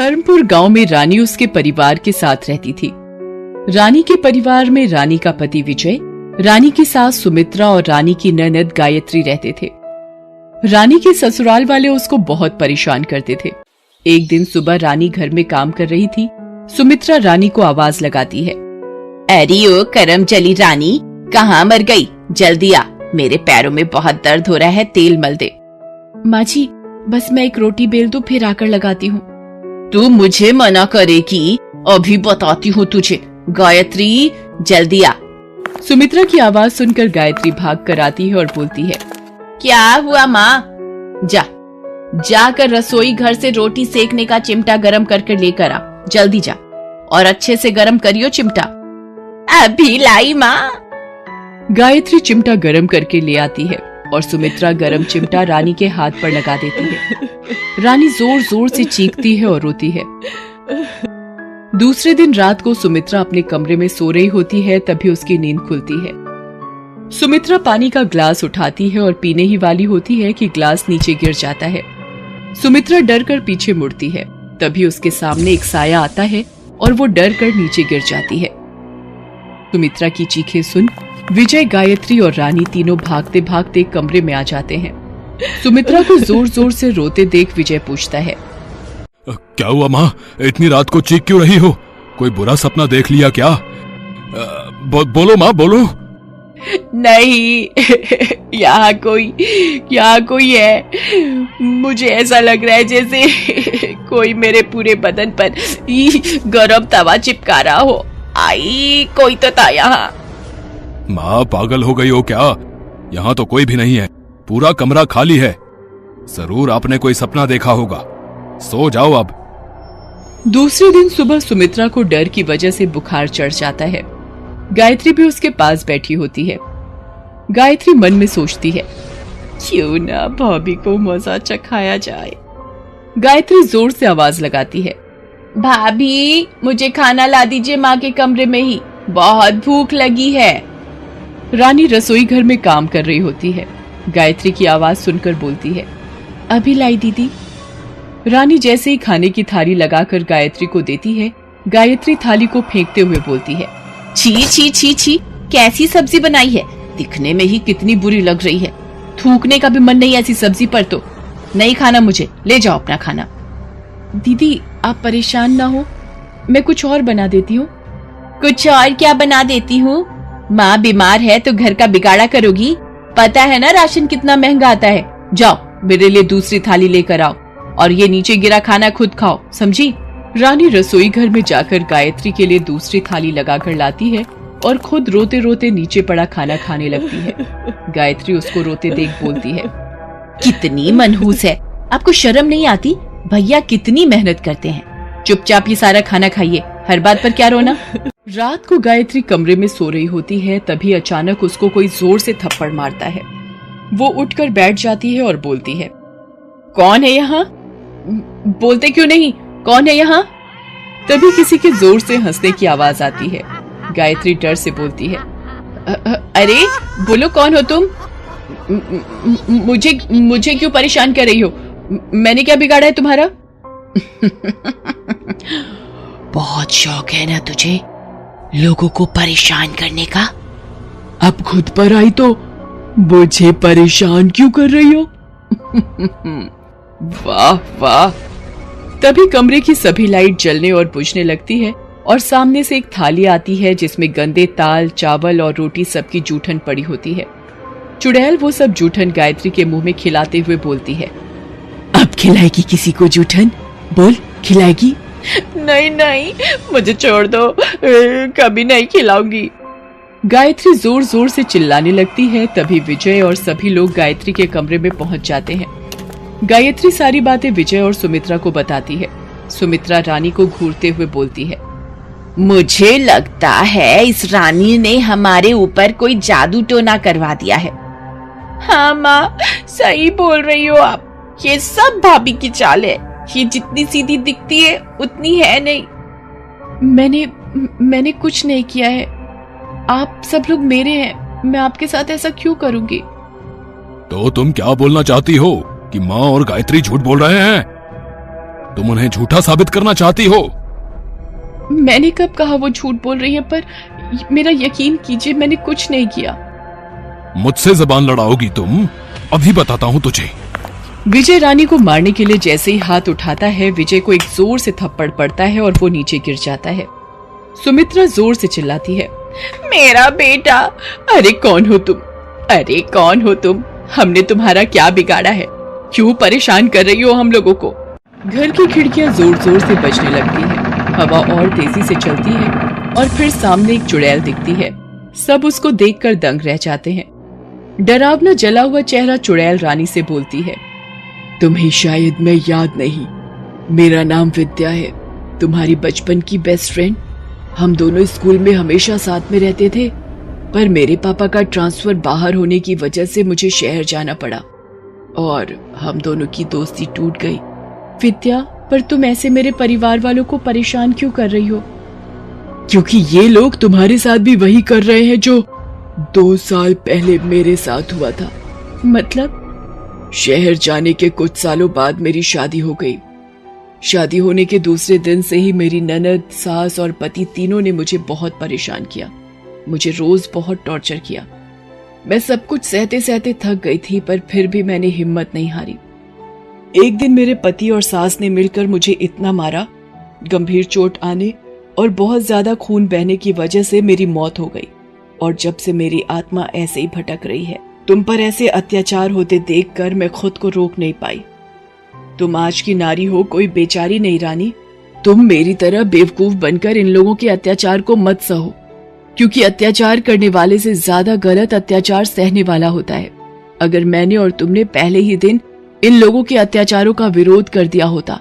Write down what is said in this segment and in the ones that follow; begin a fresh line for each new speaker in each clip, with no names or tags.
धर्मपुर गांव में रानी उसके परिवार के साथ रहती थी। रानी के परिवार में रानी का पति विजय, रानी की सास सुमित्रा और रानी की ननद गायत्री रहते थे। रानी के ससुराल वाले उसको बहुत परेशान करते थे। एक दिन सुबह रानी घर में काम कर रही थी। सुमित्रा रानी को आवाज लगाती है, अरे ओ करम चली रानी, कहाँ मर गई? जल्दी आ, मेरे पैरों में बहुत दर्द हो रहा है, तेल मल दे। माँ जी, बस मैं एक रोटी बेल दूं, फिर आकर लगाती हूँ। तू मुझे मना करेगी? अभी बताती हूँ तुझे। गायत्री जल्दी आ। सुमित्रा की आवाज सुनकर गायत्री भाग कर आती है और बोलती है, क्या हुआ माँ? जाकर रसोई घर से रोटी सेकने का चिमटा गरम करके लेकर आ, जल्दी जा, और अच्छे से गरम करियो चिमटा। अभी लाई माँ। गायत्री चिमटा गरम करके ले आती है और सुमित्रा गरम चिमटा रानी के हाथ पर लगा देती है। रानी जोर जोर से चीखती है और रोती है। दूसरे दिन रात को सुमित्रा अपने कमरे में सो रही होती है, तभी उसकी नींद खुलती है। सुमित्रा पानी का ग्लास उठाती है और पीने ही वाली होती है कि ग्लास नीचे गिर जाता है। सुमित्रा डर कर पीछे मुड़ती है, तभी उसके सामने एक साया आता है और वो डर कर नीचे गिर जाती है। सुमित्रा की चीखें सुन विजय, गायत्री और रानी तीनों भागते भागते कमरे में आ जाते हैं। सुमित्रा को जोर जोर से रोते देख विजय पूछता है,
क्या हुआ माँ? इतनी रात को चीख क्यों रही हो? कोई बुरा सपना देख लिया क्या? बोलो माँ, बोलो।
नहीं, यहाँ कोई है। मुझे ऐसा लग रहा है जैसे कोई मेरे पूरे बदन पर गरम तवा चिपका रहा हो। आई, कोई तो था यहाँ।
माँ पागल हो गई हो क्या? यहाँ तो कोई भी नहीं है, पूरा कमरा खाली है। जरूर आपने कोई सपना देखा होगा, सो जाओ अब।
दूसरे दिन सुबह सुमित्रा को डर की वजह से बुखार चढ़ जाता है। गायत्री भी उसके पास बैठी होती है। गायत्री मन में सोचती है, क्यों ना भाभी को मजा चखाया जाए। गायत्री जोर से आवाज लगाती है, भाभी मुझे खाना ला दीजिए, माँ के कमरे में ही, बहुत भूख लगी है। रानी रसोई घर में काम कर रही होती है। गायत्री की आवाज सुनकर बोलती है, अभी लाई दीदी। रानी जैसे ही खाने की थाली लगाकर गायत्री को देती है, गायत्री थाली को फेंकते हुए बोलती है, छी छी छी छी, कैसी सब्जी बनाई है, दिखने में ही कितनी बुरी लग रही है। थूकने का भी मन नहीं ऐसी सब्जी पर तो। नहीं खाना मुझे, ले जाओ अपना खाना। दीदी आप परेशान ना हो, मैं कुछ और बना देती हूँ। कुछ और क्या बना देती हूँ? माँ बीमार है तो घर का बिगाड़ा करोगी? पता है ना राशन कितना महंगा आता है। जाओ मेरे लिए दूसरी थाली लेकर आओ और ये नीचे गिरा खाना खुद खाओ, समझी? रानी रसोई घर में जाकर गायत्री के लिए दूसरी थाली लगाकर लाती है और खुद रोते रोते नीचे पड़ा खाना खाने लगती है। गायत्री उसको रोते देख बोलती है, कितनी मनहूस है, आपको शर्म नहीं आती? भैया कितनी मेहनत करते हैं, चुपचाप ये सारा खाना खाइए, हर बात पर क्या रोना। रात को गायत्री कमरे में सो रही होती है, तभी अचानक उसको कोई जोर से थप्पड़ मारता है। वो उठकर बैठ जाती है और बोलती है, कौन है यहाँ? बोलते क्यों नहीं, कौन है यहाँ? तभी किसी के जोर से हंसने की आवाज आती है। गायत्री डर से बोलती है, अरे बोलो कौन हो तुम? मुझे क्यों परेशान कर रही हो? मैंने क्या बिगाड़ा है तुम्हारा? बहुत शौक है ना तुझे लोगों को परेशान करने का? अब खुद पर आई तो मुझे परेशान क्यों कर रही हो? वाह वाह। तभी कमरे की सभी लाइट जलने और बुझने लगती है और सामने से एक थाली आती है जिसमें गंदे दाल, चावल और रोटी सबकी जूठन पड़ी होती है। चुड़ैल वो सब जूठन गायत्री के मुंह में खिलाते हुए बोलती है, अब खिलाएगी किसी को जूठन? बोल, खिलाएगी? नहीं नहीं, मुझे छोड़ दो, कभी नहीं खिलाऊंगी। गायत्री जोर जोर से चिल्लाने लगती है। तभी विजय और सभी लोग गायत्री के कमरे में पहुंच जाते हैं। गायत्री सारी बातें विजय और सुमित्रा को बताती है। सुमित्रा रानी को घूरते हुए बोलती है, मुझे लगता है इस रानी ने हमारे ऊपर कोई जादू टोना करवा दिया है। हाँ माँ, सही बोल रही हो आप, ये सब भाभी की चाल है। ये जितनी सीधी दिखती है उतनी है नहीं। मैंने कुछ नहीं किया है, आप सब लोग मेरे हैं, मैं आपके साथ ऐसा क्यों करूंगी?
तो तुम क्या बोलना चाहती हो कि माँ और गायत्री झूठ बोल रहे हैं? तुम उन्हें झूठा साबित करना चाहती हो?
मैंने कब कहा वो झूठ बोल रही है, पर मेरा यकीन कीजिए, मैंने कुछ नहीं किया।
मुझसे जबान लड़ाओगी तुम? अभी बताता हूँ तुझे।
विजय रानी को मारने के लिए जैसे ही हाथ उठाता है, विजय को एक जोर से थप्पड़ पड़ता है और वो नीचे गिर जाता है। सुमित्रा जोर से चिल्लाती है, मेरा बेटा! अरे कौन हो तुम? अरे कौन हो तुम? हमने तुम्हारा क्या बिगाड़ा है? क्यों परेशान कर रही हो हम लोगों को? घर की खिड़कियां जोर जोर से बजने लगती है, हवा और तेजी से चलती है और फिर सामने एक चुड़ैल दिखती है। सब उसको देखकर दंग रह जाते हैं। डरावना जला हुआ चेहरा चुड़ैल रानी से बोलती है, तुम्हें शायद मैं याद नहीं, मेरा नाम विद्या है, तुम्हारी बचपन की बेस्ट फ्रेंड। हम दोनों स्कूल में हमेशा साथ में रहते थे, पर मेरे पापा का ट्रांसफर बाहर होने की वजह से मुझे शहर जाना पड़ा और हम दोनों की दोस्ती टूट गई। विद्या, पर तुम ऐसे मेरे परिवार वालों को परेशान क्यों कर रही हो? क्योंकि ये लोग तुम्हारे साथ भी वही कर रहे हैं जो 2 साल पहले मेरे साथ हुआ था। मतलब? शहर जाने के कुछ सालों बाद मेरी शादी हो गई। शादी होने के दूसरे दिन से ही मेरी ननद, सास और पति तीनों ने मुझे बहुत परेशान किया। मुझे रोज बहुत टॉर्चर किया। मैं सब कुछ सहते सहते थक गई थी, पर फिर भी मैंने हिम्मत नहीं हारी। एक दिन मेरे पति और सास ने मिलकर मुझे इतना मारा, गंभीर चोट आने और बहुत ज्यादा खून बहने की वजह से मेरी मौत हो गई। और जब से मेरी आत्मा ऐसे ही भटक रही है। तुम पर ऐसे अत्याचार होते देखकर मैं खुद को रोक नहीं पाई। तुम आज की नारी हो, कोई बेचारी नहीं रानी। तुम मेरी तरह बेवकूफ बनकर इन लोगों के अत्याचार को मत सहो, क्योंकि अत्याचार करने वाले से ज्यादा गलत अत्याचार सहने वाला होता है। अगर मैंने और तुमने पहले ही दिन इन लोगों के अत्याचारों का विरोध कर दिया होता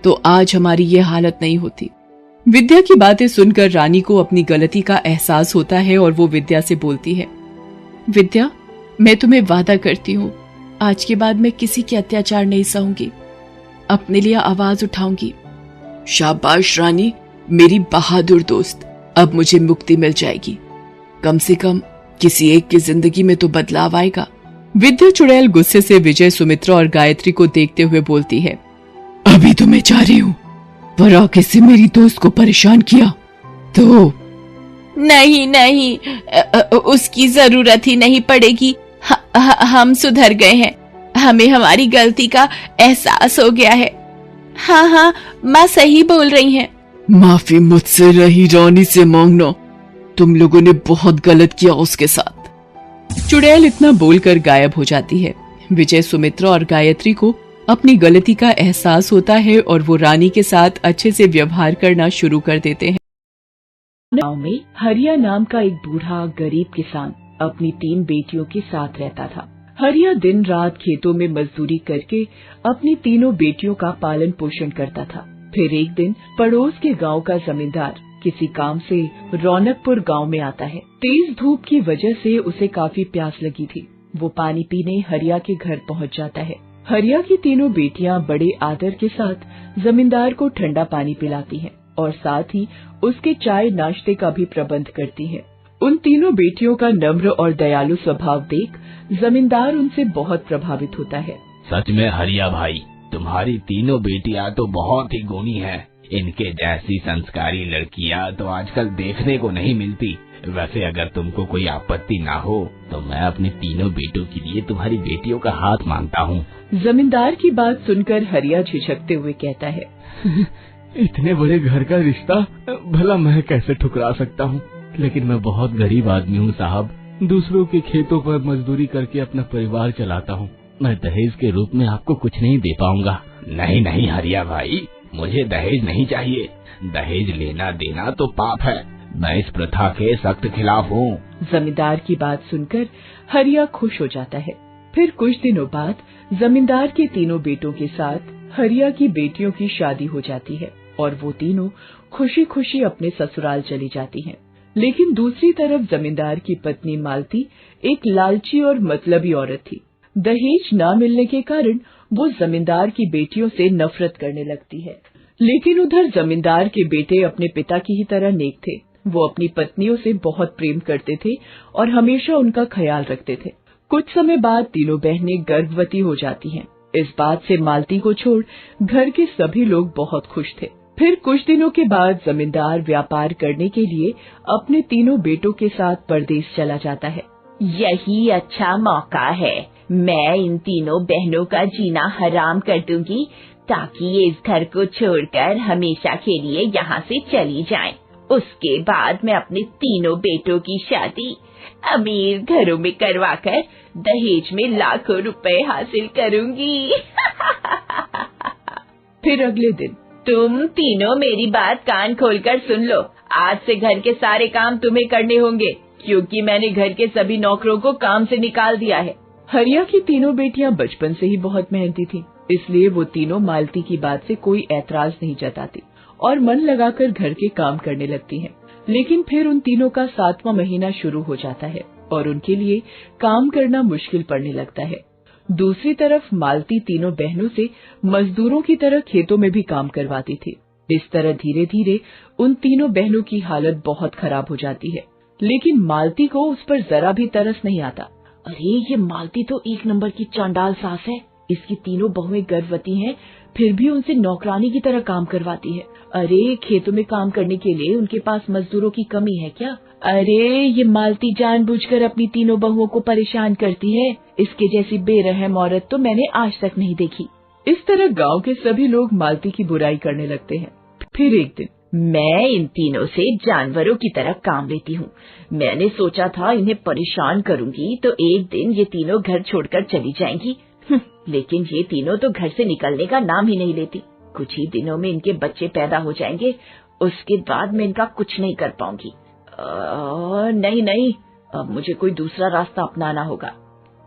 तो आज हमारी ये हालत नहीं होती। विद्या की बातें सुनकर रानी को अपनी गलती का एहसास होता है और वो विद्या से बोलती है, विद्या, मैं तुम्हें वादा करती हूँ, आज के बाद मैं किसी के अत्याचार नहीं सहूंगी, अपने लिए आवाज उठाऊंगी। शाबाश रानी, मेरी बहादुर दोस्त, अब मुझे मुक्ति मिल जाएगी। कम से कम किसी एक की जिंदगी में तो बदलाव आएगा। विद्या चुड़ैल गुस्से से विजय, सुमित्रा और गायत्री को देखते हुए बोलती है, अभी तो मैं जा रही हूँ, पर आगे से मेरी दोस्त को परेशान किया तो नहीं नहीं, उसकी जरूरत ही नहीं पड़ेगी। हम सुधर गए हैं, हमें हमारी गलती का एहसास हो गया है। हाँ हाँ, माँ सही बोल रही हैं। माफी मुझसे रही रानी से मांगना, तुम लोगों ने बहुत गलत किया उसके साथ। चुड़ैल इतना बोलकर गायब हो जाती है। विजय, सुमित्रा और गायत्री को अपनी गलती का एहसास होता है और वो रानी के साथ अच्छे से व्यवहार करना शुरू कर देते हैं। गांव में हरिया नाम का एक बूढ़ा गरीब किसान अपनी 3 बेटियों के साथ रहता था। हरिया दिन रात खेतों में मजदूरी करके अपनी तीनों बेटियों का पालन पोषण करता था। फिर एक दिन पड़ोस के गांव का जमींदार किसी काम से रौनकपुर गांव में आता है। तेज धूप की वजह से उसे काफी प्यास लगी थी। वो पानी पीने हरिया के घर पहुंच जाता है। हरिया की तीनों बेटियां बड़े आदर के साथ जमींदार को ठंडा पानी पिलाती हैं और साथ ही उसके चाय नाश्ते का भी प्रबंध करती हैं। उन तीनों बेटियों का नम्र और दयालु स्वभाव देख जमींदार उनसे बहुत प्रभावित होता है।
सच में हरिया भाई, तुम्हारी तीनों बेटियां तो बहुत ही गुणी हैं। इनके जैसी संस्कारी लड़कियां तो आजकल देखने को नहीं मिलती। वैसे अगर तुमको कोई आपत्ति ना हो तो मैं अपनी तीनों बेटों के लिए तुम्हारी बेटियों का हाथ मांगता हूँ।
जमींदार की बात सुनकर हरिया झिझकते हुए कहता है,
इतने बड़े घर का रिश्ता भला मैं कैसे ठुकरा सकता हूँ? लेकिन मैं बहुत गरीब आदमी हूँ साहब, दूसरों के खेतों पर मजदूरी करके अपना परिवार चलाता हूँ। मैं दहेज के रूप में आपको कुछ नहीं दे पाऊंगा। नहीं नहीं हरिया भाई, मुझे दहेज नहीं चाहिए। दहेज लेना देना तो पाप है। मैं इस प्रथा के सख्त खिलाफ हूँ।
जमींदार की बात सुनकर हरिया खुश हो जाता है। फिर कुछ दिनों बाद जमींदार के तीनों बेटों के साथ हरिया की बेटियों की शादी हो जाती है और वो तीनों खुशी खुशी अपने ससुराल चली जाती हैं। लेकिन दूसरी तरफ जमींदार की पत्नी मालती एक लालची और मतलबी औरत थी। दहेज न मिलने के कारण वो जमींदार की बेटियों से नफरत करने लगती है। लेकिन उधर जमींदार के बेटे अपने पिता की ही तरह नेक थे। वो अपनी पत्नियों से बहुत प्रेम करते थे और हमेशा उनका ख्याल रखते थे। कुछ समय बाद तीनों बहनें गर्भवती हो जाती हैं। इस बात से मालती को छोड़ घर के सभी लोग बहुत खुश थे। फिर कुछ दिनों के बाद जमींदार व्यापार करने के लिए अपने तीनों बेटों के साथ परदेश चला जाता है।
यही अच्छा मौका है, मैं इन तीनों बहनों का जीना हराम कर दूंगी ताकि ये इस घर को छोड़कर हमेशा के लिए यहाँ से चली जाएं। उसके बाद मैं अपने तीनों बेटों की शादी अमीर घरों में करवाकर दहेज में लाखों रुपए हासिल करूंगी।
फिर अगले दिन
तुम तीनों मेरी बात कान खोलकर सुन लो। आज से घर के सारे काम तुम्हें करने होंगे क्योंकि मैंने घर के सभी नौकरों को काम से निकाल दिया है।
हरिया की तीनों बेटियां बचपन से ही बहुत मेहनती थीं, इसलिए वो तीनों मालती की बात से कोई ऐतराज नहीं जताती और मन लगाकर घर के काम करने लगती हैं। लेकिन फिर उन तीनों का 7वां महीना शुरू हो जाता है और उनके लिए काम करना मुश्किल पड़ने लगता है। दूसरी तरफ मालती तीनों बहनों से मजदूरों की तरह खेतों में भी काम करवाती थी। इस तरह धीरे धीरे उन तीनों बहनों की हालत बहुत खराब हो जाती है, लेकिन मालती को उस पर जरा भी तरस नहीं आता।
अरे ये मालती तो एक नंबर की चांडाल सास है। इसकी तीनों बहुएं गर्भवती हैं, फिर भी उनसे नौकरानी की तरह काम करवाती है। अरे खेतों में काम करने के लिए उनके पास मजदूरों की कमी है क्या? अरे ये मालती जानबूझकर अपनी तीनों बहुओं को परेशान करती है। इसके जैसी बेरहम औरत तो मैंने आज तक नहीं देखी।
इस तरह गांव के सभी लोग मालती की बुराई करने लगते हैं। फिर एक दिन
मैं इन तीनों से जानवरों की तरह काम लेती हूँ। मैंने सोचा था इन्हें परेशान करूंगी तो एक दिन ये तीनों घर छोड़कर चली जाएंगी, लेकिन ये तीनों तो घर से निकलने का नाम ही नहीं लेती। कुछ ही दिनों में इनके बच्चे पैदा हो जाएंगे, उसके बाद मैं इनका कुछ नहीं कर पाऊंगी। नहीं, अब मुझे कोई दूसरा रास्ता अपनाना होगा।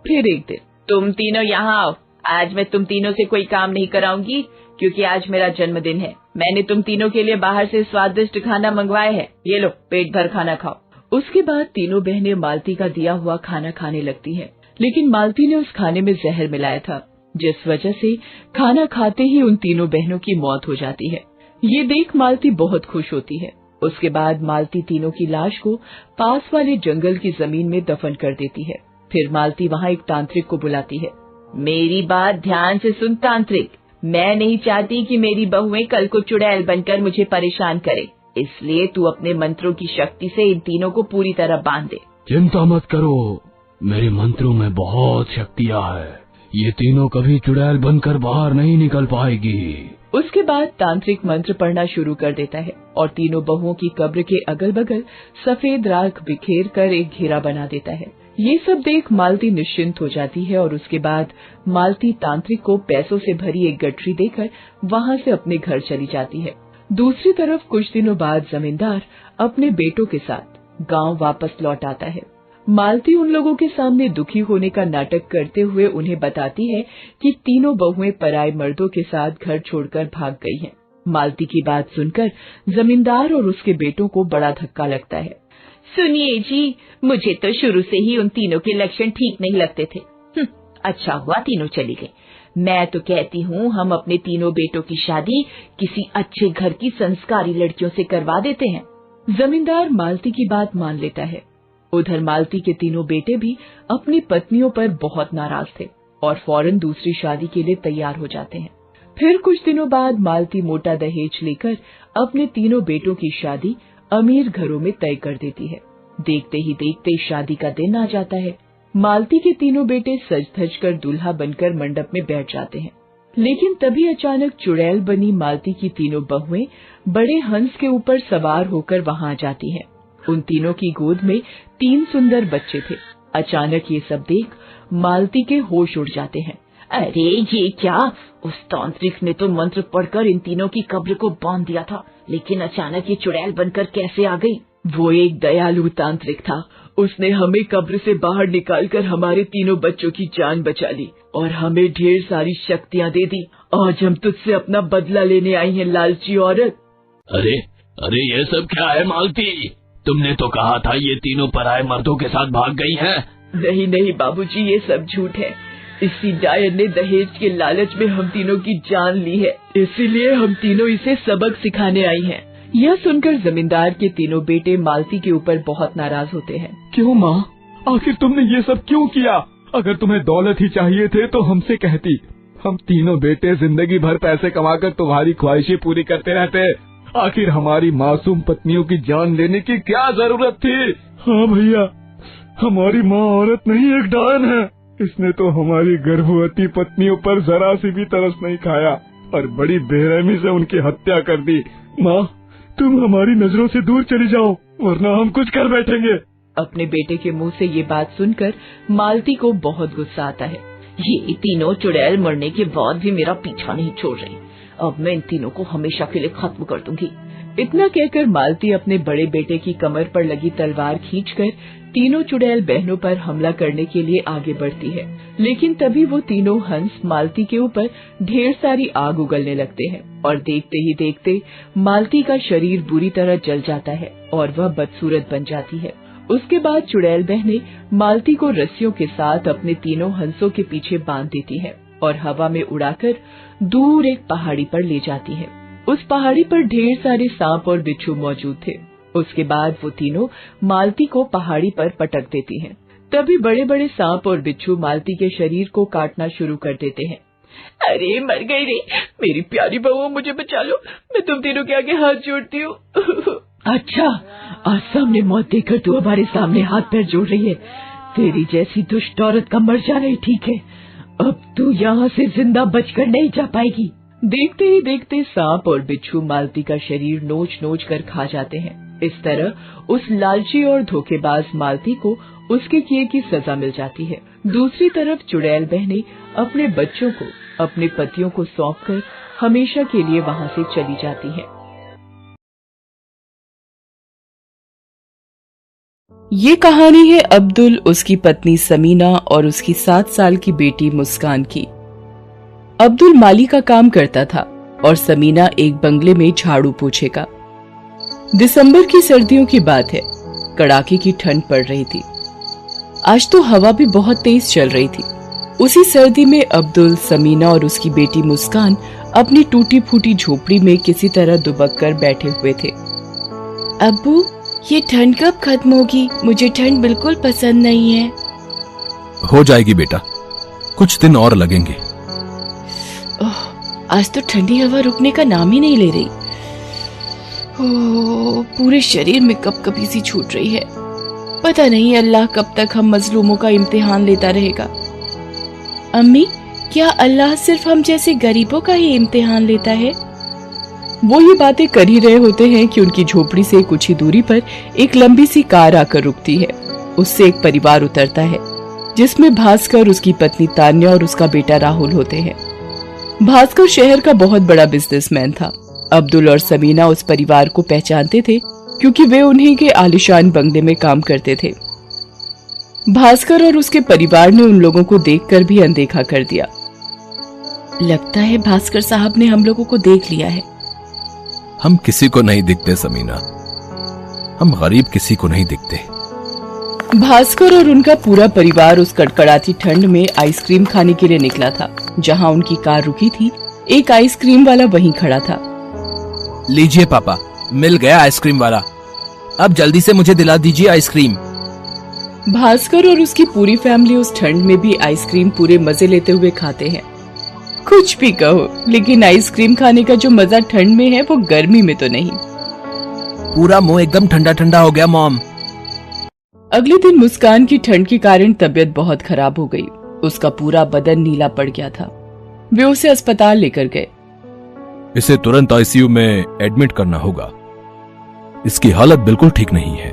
फिर एक दिन
तुम तीनों यहाँ आओ। आज मैं तुम तीनों से कोई काम नहीं कराऊंगी क्योंकि आज मेरा जन्मदिन है। मैंने तुम तीनों के लिए बाहर से स्वादिष्ट खाना मंगवाया है, ये लो पेट भर खाना खाओ।
उसके बाद तीनों बहनें मालती का दिया हुआ खाना खाने लगती हैं, लेकिन मालती ने उस खाने में जहर मिलाया था, जिस वजह से खाना खाते ही उन तीनों बहनों की मौत हो जाती है। ये देख मालती बहुत खुश होती है। उसके बाद मालती तीनों की लाश को पास वाले जंगल की जमीन में दफन कर देती है। फिर मालती वहाँ एक तांत्रिक को बुलाती है।
मेरी बात ध्यान से सुन तांत्रिक, मैं नहीं चाहती कि मेरी बहुएं कल को चुड़ैल बनकर मुझे परेशान करे, इसलिए तू अपने मंत्रों की शक्ति से इन तीनों को पूरी तरह बांध दे।
चिंता मत करो, मेरे मंत्रों में बहुत शक्तियाँ है। ये तीनों कभी चुड़ैल बनकर बाहर नहीं निकल पाएगी।
उसके बाद तांत्रिक मंत्र पढ़ना शुरू कर देता है और तीनों बहुओं की कब्र के अगल बगल सफेद राख बिखेर कर एक घेरा बना देता है। ये सब देख मालती निश्चिंत हो जाती है और उसके बाद मालती तांत्रिक को पैसों से भरी एक गठरी देकर वहाँ से अपने घर चली जाती है। दूसरी तरफ कुछ दिनों बाद जमींदार अपने बेटों के साथ गांव वापस लौट आता है। मालती उन लोगों के सामने दुखी होने का नाटक करते हुए उन्हें बताती है कि तीनों बहुएं पराये मर्दों के साथ घर छोड़कर भाग गई हैं। मालती की बात सुनकर जमींदार और उसके बेटों को बड़ा धक्का लगता है।
सुनिए जी, मुझे तो शुरू से ही उन तीनों के लक्षण ठीक नहीं लगते थे। अच्छा हुआ तीनों चली गई। मैं तो कहती हूँ हम अपने तीनों बेटों की शादी किसी अच्छे घर की संस्कारी लड़कियों से करवा देते हैं।
जमींदार मालती की बात मान लेता है। उधर मालती के तीनों बेटे भी अपनी पत्नियों पर बहुत नाराज थे और फौरन दूसरी शादी के लिए तैयार हो जाते हैं। फिर कुछ दिनों बाद मालती मोटा दहेज लेकर अपने तीनों बेटों की शादी अमीर घरों में तय कर देती है। देखते ही देखते शादी का दिन आ जाता है। मालती के तीनों बेटे सज धज कर दूल्हा बनकर मंडप में बैठ जाते हैं, लेकिन तभी अचानक चुड़ैल बनी मालती की तीनों बहुएं बड़े हंस के ऊपर सवार होकर वहां आ जाती हैं। उन तीनों की गोद में 3 सुंदर बच्चे थे। अचानक ये सब देख मालती के होश उड़ जाते हैं।
अरे ये क्या, उस तांत्रिक ने तो मंत्र पढ़कर इन तीनों की कब्र को बांध दिया था, लेकिन अचानक ये चुड़ैल बनकर कैसे आ गई?
वो एक दयालु तांत्रिक था। उसने हमें कब्र से बाहर निकालकर हमारे तीनों बच्चों की जान बचा ली और हमें ढेर सारी शक्तियाँ दे दी। आज हम तुझसे अपना बदला लेने आई हैं, लालची औरत।
अरे ये सब क्या है मालती? तुमने तो कहा था ये तीनों पराये मर्दों के साथ भाग गई हैं।
नहीं बाबूजी, ये सब झूठ है। इसी डायन ने दहेज के लालच में हम तीनों की जान ली है, इसीलिए हम तीनों इसे सबक सिखाने आई हैं। यह सुनकर जमींदार के तीनों बेटे मालती के ऊपर बहुत नाराज होते हैं।
क्यों माँ, आखिर तुमने ये सब क्यों किया? अगर तुम्हें दौलत ही चाहिए थे तो हमसे कहती,
हम तीनों बेटे जिंदगी भर पैसे कमाकर तुम्हारी ख्वाहिशें पूरी करते रहते, आखिर हमारी मासूम पत्नियों की जान लेने की क्या जरूरत थी? हाँ भैया, हमारी माँ औरत नहीं, एक डायन है। इसने तो हमारी गर्भवती पत्नियों पर जरा सी भी तरस नहीं खाया और बड़ी बेरहमी से उनकी हत्या कर दी। माँ, तुम हमारी नजरों से दूर चली जाओ, वरना हम कुछ कर बैठेंगे।
अपने बेटे के मुंह से ये बात सुनकर मालती को बहुत गुस्सा आता है। ये तीनों चुड़ैल मरने के बाद भी मेरा पीछा नहीं छोड़ रही। अब मैं इन तीनों को हमेशा के लिए खत्म कर दूंगी। इतना कहकर मालती अपने बड़े बेटे की कमर पर लगी तलवार खींचकर तीनों चुड़ैल बहनों पर हमला करने के लिए आगे बढ़ती है। लेकिन तभी वो तीनों हंस मालती के ऊपर ढेर सारी आग उगलने लगते हैं और देखते ही देखते मालती का शरीर बुरी तरह जल जाता है और वह बदसूरत बन जाती है। उसके बाद चुड़ैल बहनें मालती को रस्सियों के साथ अपने तीनों हंसों के पीछे बांध देती हैं और हवा में उड़ाकर दूर एक पहाड़ी पर ले जाती हैं। उस पहाड़ी पर ढेर सारे सांप और बिच्छू मौजूद थे। उसके बाद वो तीनों मालती को पहाड़ी पर पटक देती हैं। तभी बड़े बड़े सांप और बिच्छू मालती के शरीर को काटना शुरू कर देते हैं। अरे मर गई रे, मेरी प्यारी बहू, मुझे बचा लो, मैं तुम तीनों के आगे हाथ जोड़ती हूँ। अच्छा, आज सामने मौत देखकर तू हमारे सामने हाथ पैर जोड़ रही है। तेरी जैसी दुष्ट औरत का मर जाना ही ठीक है। अब तू यहाँ से जिंदा बचकर नहीं जा पाएगी। देखते ही देखते सांप और बिच्छू मालती का शरीर नोच नोच कर खा जाते हैं। इस तरह उस लालची और धोखेबाज मालती को उसके किए की सजा मिल जाती है। दूसरी तरफ चुड़ैल बहनें अपने बच्चों को अपने पतियों को सौंपकर हमेशा के लिए वहाँ से चली जाती हैं।
ये कहानी है अब्दुल, उसकी पत्नी समीना और उसकी 7 साल की बेटी मुस्कान की। अब्दुल माली का काम करता था और समीना एक बंगले में झाड़ू पोछेगा। दिसंबर की सर्दियों की बात है। कड़ाके की ठंड पड़ रही थी। आज तो हवा भी बहुत तेज चल रही थी। उसी सर्दी में अब्दुल, समीना और उसकी बेटी मुस्कान अपनी टूटी फूटी झोपड़ी में किसी तरह दुबक कर बैठे हुए थे। अब्बू, ये ठंड कब खत्म होगी? मुझे ठंड बिल्कुल पसंद नहीं है।
हो जाएगी बेटा, कुछ दिन और लगेंगे।
आज तो ठंडी हवा रुकने का नाम ही नहीं ले रही। पूरे शरीर में कपकपी सी छूट रही है। पता नहीं अल्लाह कब तक हम मजलूमों का इम्तिहान लेता रहेगा। अम्मी, क्या अल्लाह सिर्फ हम जैसे गरीबों का ही इम्तिहान लेता है? वो ये बातें कर ही रहे होते हैं कि उनकी झोपड़ी से कुछ ही दूरी पर एक लंबी सी कार आकर रुकती है। उससे एक परिवार उतरता है जिसमें भास्कर, उसकी पत्नी तान्या और उसका बेटा राहुल होते हैं। भास्कर शहर का बहुत बड़ा बिजनेसमैन था। अब्दुल और समीना उस परिवार को पहचानते थे क्योंकि वे उन्हीं के आलीशान बंगले में काम करते थे। भास्कर और उसके परिवार ने उन लोगों को देखकर भी अनदेखा कर दिया। लगता है भास्कर साहब ने हम लोगों को देख लिया है।
हम किसी को नहीं दिखते समीना, हम गरीब किसी को नहीं दिखते।
भास्कर और उनका पूरा परिवार उस कड़कड़ाती ठंड में आइसक्रीम खाने के लिए निकला था। जहां उनकी कार रुकी थी, एक आइसक्रीम वाला वहीं खड़ा था।
लीजिए पापा, मिल गया आइसक्रीम वाला। अब जल्दी से मुझे दिला दीजिए आइसक्रीम।
भास्कर और उसकी पूरी फैमिली उस ठंड में भी आइसक्रीम पूरे मजे लेते हुए खाते हैं। कुछ भी कहो, लेकिन आइसक्रीम खाने का जो मजा ठंड में है वो गर्मी में तो नहीं।
पूरा मुंह एकदम ठंडा ठंडा हो गया मॉम।
अगले दिन मुस्कान की ठंड के कारण तबीयत बहुत खराब हो गई। उसका पूरा बदन नीला पड़ गया था। वे उसे अस्पताल लेकर गए।
इसे तुरंत आईसीयू में एडमिट करना होगा। इसकी हालत बिल्कुल ठीक नहीं है।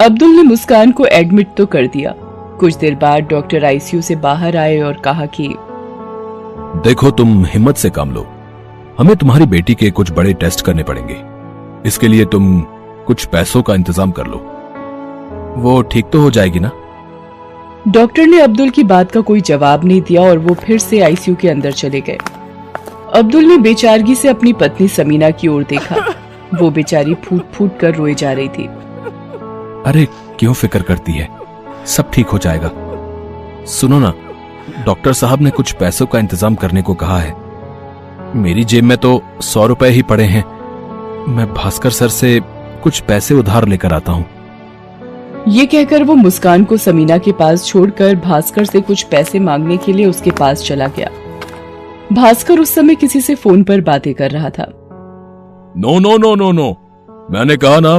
अब्दुल ने मुस्कान को एडमिट तो कर दिया। कुछ देर बाद डॉक्टर आईसीयू से बाहर आए और कहा कि
देखो, तुम हिम्मत से काम लो। हमें तुम्हारी बेटी के कुछ बड़े टेस्ट करने पड़ेंगे। इसके लिए तुम कुछ पैसों का इंतजाम कर लो। वो ठीक तो हो जाएगी ना?
डॉक्टर ने अब्दुल की बात का कोई जवाब नहीं दिया और वो फिर से आईसीयू के अंदर चले गए। अब्दुल ने बेचारगी से अपनी पत्नी समीना की ओर देखा। वो बेचारी फूट फूट कर रोए जा रही थी।
अरे क्यों फिक्र करती है, सब ठीक हो जाएगा। सुनो ना, डॉक्टर साहब ने कुछ पैसों का इंतजाम करने को कहा है। मेरी जेब में तो 100 रुपए ही पड़े हैं। मैं भास्कर सर से कुछ पैसे उधार लेकर आता हूँ।
ये कहकर वो मुस्कान को समीना के पास छोड़कर भास्कर से कुछ पैसे मांगने के लिए उसके पास चला गया। भास्कर उस समय किसी से फोन पर बातें कर रहा था।
No no no no no, मैंने कहा ना,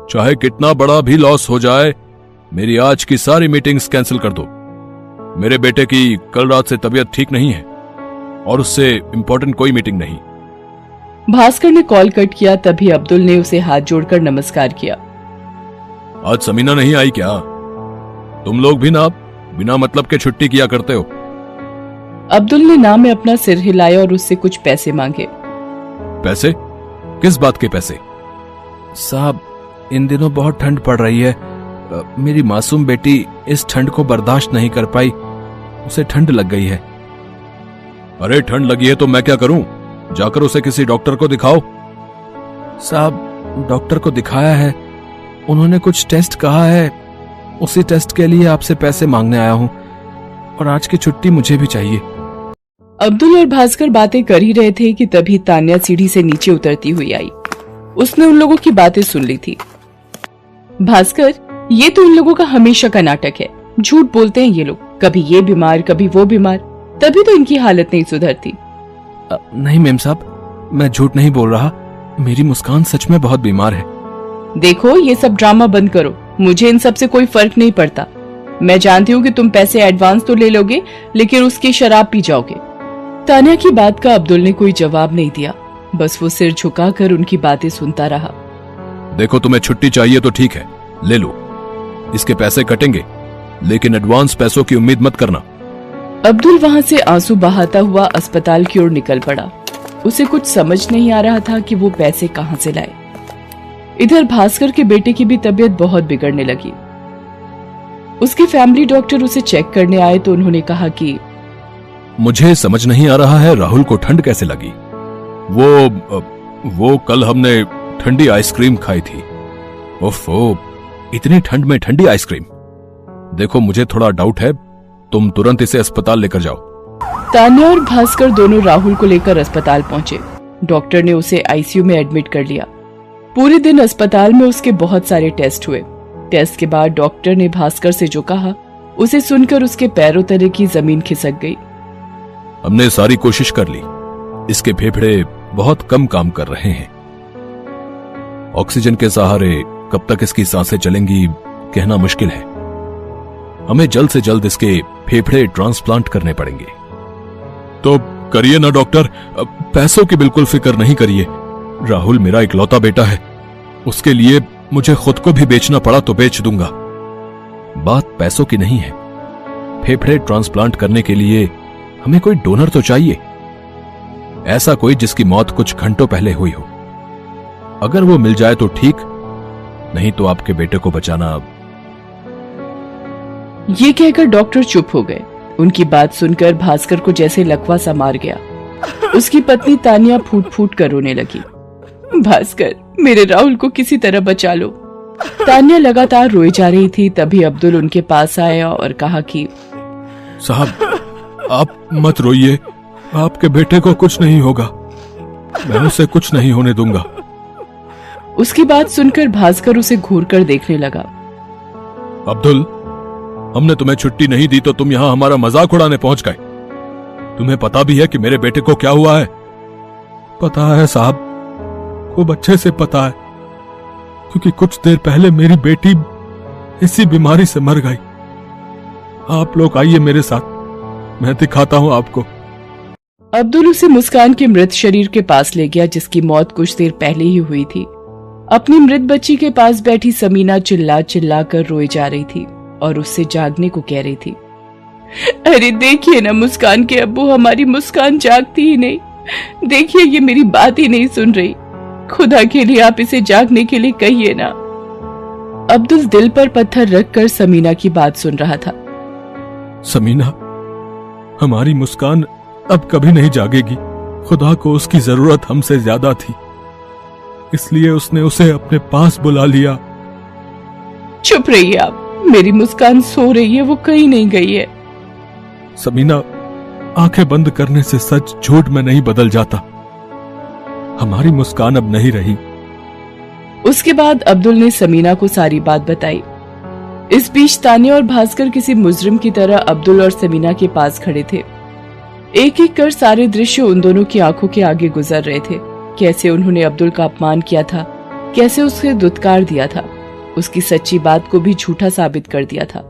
चाहे कितना बड़ा भी लॉस हो जाए, मेरी आज की सारी मीटिंग्स कैंसिल कर दो। मेरे बेटे की कल रात से तबीयत ठीक नहीं है और उससे इंपॉर्टेंट कोई मीटिंग नहीं।
भास्कर ने कॉल कट किया, तभी अब्दुल ने उसे हाथ जोड़कर नमस्कार किया।
आज समीना नहीं आई क्या? तुम लोग भी ना बिना मतलब के छुट्टी किया करते हो।
अब्दुल ने ना में अपना सिर हिलाया और उससे कुछ पैसे मांगे।
पैसे? किस बात के पैसे?
साहब, इन दिनों बहुत ठंड पड़ रही है। मेरी मासूम बेटी इस ठंड को बर्दाश्त नहीं कर पाई, उसे ठंड लग गई है।
अरे ठंड लगी है तो मैं क्या करूं? जाकर उसे किसी डॉक्टर को दिखाओ।
साहब, डॉक्टर को दिखाया है, उन्होंने कुछ टेस्ट कहा है, उसी टेस्ट के लिए आपसे पैसे मांगने आया हूं, और आज की छुट्टी मुझे भी चाहिए।
अब्दुल और भास्कर बातें कर ही रहे थे कि तभी तान्या सीढ़ी से नीचे उतरती हुई आई। उसने उन लोगों की बातें सुन ली थी। भास्कर, ये तो इन लोगों का हमेशा का नाटक है। झूठ बोलते हैं ये लोग, कभी ये बीमार कभी वो बीमार, तभी तो इनकी हालत नहीं सुधरती।
नहीं मेम साहब, मैं झूठ नहीं बोल रहा, मेरी मुस्कान सच में बहुत बीमार है।
देखो, ये सब ड्रामा बंद करो, मुझे इन सब से कोई फर्क नहीं पड़ता। मैं जानती हूँ कि तुम पैसे एडवांस तो ले लोगे, लेकिन उसकी शराब पी जाओगे। तान्या की बात का अब्दुल ने कोई जवाब नहीं दिया, बस वो सिर झुकाकर उनकी बातें सुनता रहा।
देखो, तुम्हें छुट्टी चाहिए तो ठीक है, ले लो, इसके पैसे कटेंगे, लेकिन एडवांस पैसों की उम्मीद मत करना।
अब्दुल वहां से आंसू बहाता हुआ अस्पताल की ओर निकल पड़ा। उसे कुछ समझ नहीं आ रहा था कि वो पैसे कहां से लाए। इधर भास्कर के बेटे की भी तबीयत बहुत बिगड़ने लगी। उसके फैमिली डॉक्टर उसे चेक करने आए तो उन्होंने कहा कि
मुझे समझ नहीं आ रहा है राहुल को ठंड कैसे लगी। वो कल हमने ठंडी आइसक्रीम खाई थी। ओफो, इतनी ठंड में ठंडी आइसक्रीम। देखो, मुझे थोड़ा डाउट है, तुम तुरंत इसे अस्पताल लेकर जाओ।
तान्या और भास्कर दोनों राहुल को लेकर अस्पताल पहुंचे। डॉक्टर ने उसे आईसीयू में एडमिट कर लिया। पूरे दिन अस्पताल में उसके बहुत सारे टेस्ट हुए। टेस्ट के बाद डॉक्टर ने भास्कर से जो कहा, उसे सुनकर उसके पैरों तले की जमीन खिसक गई।
हमने सारी कोशिश कर ली, इसके फेफड़े बहुत कम काम कर रहे हैं। ऑक्सीजन के सहारे कब तक इसकी सांसें चलेंगी कहना मुश्किल है। हमें जल्द से जल्द इसके फेफड़े ट्रांसप्लांट करने पड़ेंगे। तो करिए ना डॉक्टर, पैसों की बिल्कुल फिक्र नहीं करिए। राहुल मेरा इकलौता बेटा है, उसके लिए मुझे खुद को भी बेचना पड़ा तो बेच दूंगा। बात पैसों की नहीं है, फेफड़े ट्रांसप्लांट करने के लिए हमें कोई डोनर तो चाहिए, ऐसा कोई जिसकी मौत कुछ घंटों पहले हुई हो। अगर वो मिल जाए तो ठीक, नहीं तो आपके बेटे को बचाना।
ये कहकर डॉक्टर चुप हो गए। उनकी बात सुनकर भास्कर को जैसे लकवा सा मार गया। उसकी पत्नी तान्या फूट फूट कर रोने लगी। भास्कर, मेरे राहुल को किसी तरह बचा लो। तान्या लगातार रोई जा रही थी। तभी अब्दुल उनके पास आया और कहा कि
साहब, आप मत रोइए, आपके बेटे को कुछ नहीं होगा, मैं उसे कुछ नहीं होने दूंगा।
उसकी बात सुनकर भास्कर उसे घूर कर देखने लगा।
अब्दुल, हमने तुम्हें छुट्टी नहीं दी तो तुम यहां हमारा मजाक उड़ाने पहुंच गए। तुम्हें पता भी है कि मेरे बेटे को क्या हुआ है?
पता है साहब, खूब अच्छे से पता है, क्योंकि कुछ देर पहले मेरी बेटी इसी बीमारी से मर गई। आप लोग आइए मेरे साथ, मैं दिखाता हूं आपको।
अब्दुल उसे मुस्कान के मृत शरीर के पास ले गया, जिसकी मौत कुछ देर पहले ही हुई थी। अपनी मृत बच्ची के पास बैठी समीना चिल्ला चिल्ला कर रोई जा रही थी और उससे जागने को कह रही थी। अरे देखिए ना मुस्कान के अब्बू, हमारी मुस्कान जागती ही नहीं। देखिए, ये मेरी बात ही नहीं सुन रही। खुदा के लिए आप इसे जागने के लिए कहिए ना। अब्दुल दिल पर पत्थर रखकर समीना की बात सुन रहा था।
समीना, हमारी मुस्कान अब कभी नहीं जागेगी। खुदा को उसकी जरूरत हमसे ज्यादा थी, इसलिए उसने उसे अपने पास बुला लिया।
चुप रहिए आप, मेरी मुस्कान सो रही है, वो कहीं नहीं गई है।
समीना, आंखें बंद करने से सच झूठ में नहीं बदल जाता। हमारी मुस्कान अब नहीं रही।
उसके बाद अब्दुल ने समीना को सारी बात बताई। इस बीच तानिया और भास्कर किसी मुजरिम की तरह अब्दुल और समीना के पास खड़े थे। एक एक कर सारे दृश्य उन दोनों की आंखों के आगे गुजर रहे थे। कैसे उन्होंने अब्दुल का अपमान किया था, कैसे उससे दुत्कार दिया था, उसकी सच्ची बात को भी झूठा साबित कर दिया था।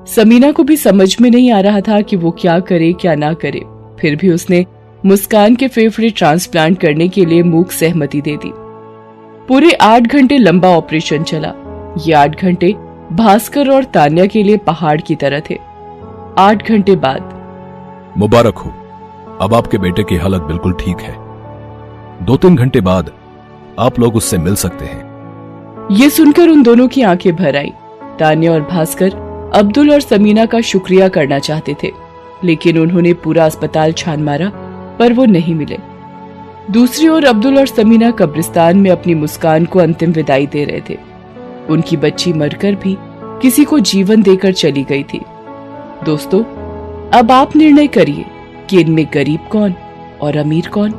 समीना को भी समझ में नहीं आ रहा था कि वो क्या करे क्या ना करे, फिर भी उसने मुस्कान के फेफड़े ट्रांसप्लांट करने के लिए मूक सहमति दे दी। पूरे 8 घंटे लंबा ऑपरेशन चला। ये 8 घंटे भास्कर और तान्या के लिए पहाड़ की तरह थे। 8 घंटे बाद
मुबारक हो, अब आपके बेटे की हालत बिल्कुल ठीक है। 2-3 घंटे बाद आप लोग उससे मिल सकते हैं।
ये सुनकर उन दोनों की आंखें भर आई। तान्या और भास्कर अब्दुल और समीना का शुक्रिया करना चाहते थे, लेकिन उन्होंने पूरा अस्पताल छान मारा पर वो नहीं मिले। दूसरी ओर अब्दुल और समीना कब्रिस्तान में अपनी मुस्कान को अंतिम विदाई दे रहे थे। उनकी बच्ची मरकर भी किसी को जीवन देकर चली गई थी। दोस्तों, अब आप निर्णय करिए कि इनमें गरीब कौन और अमीर कौन।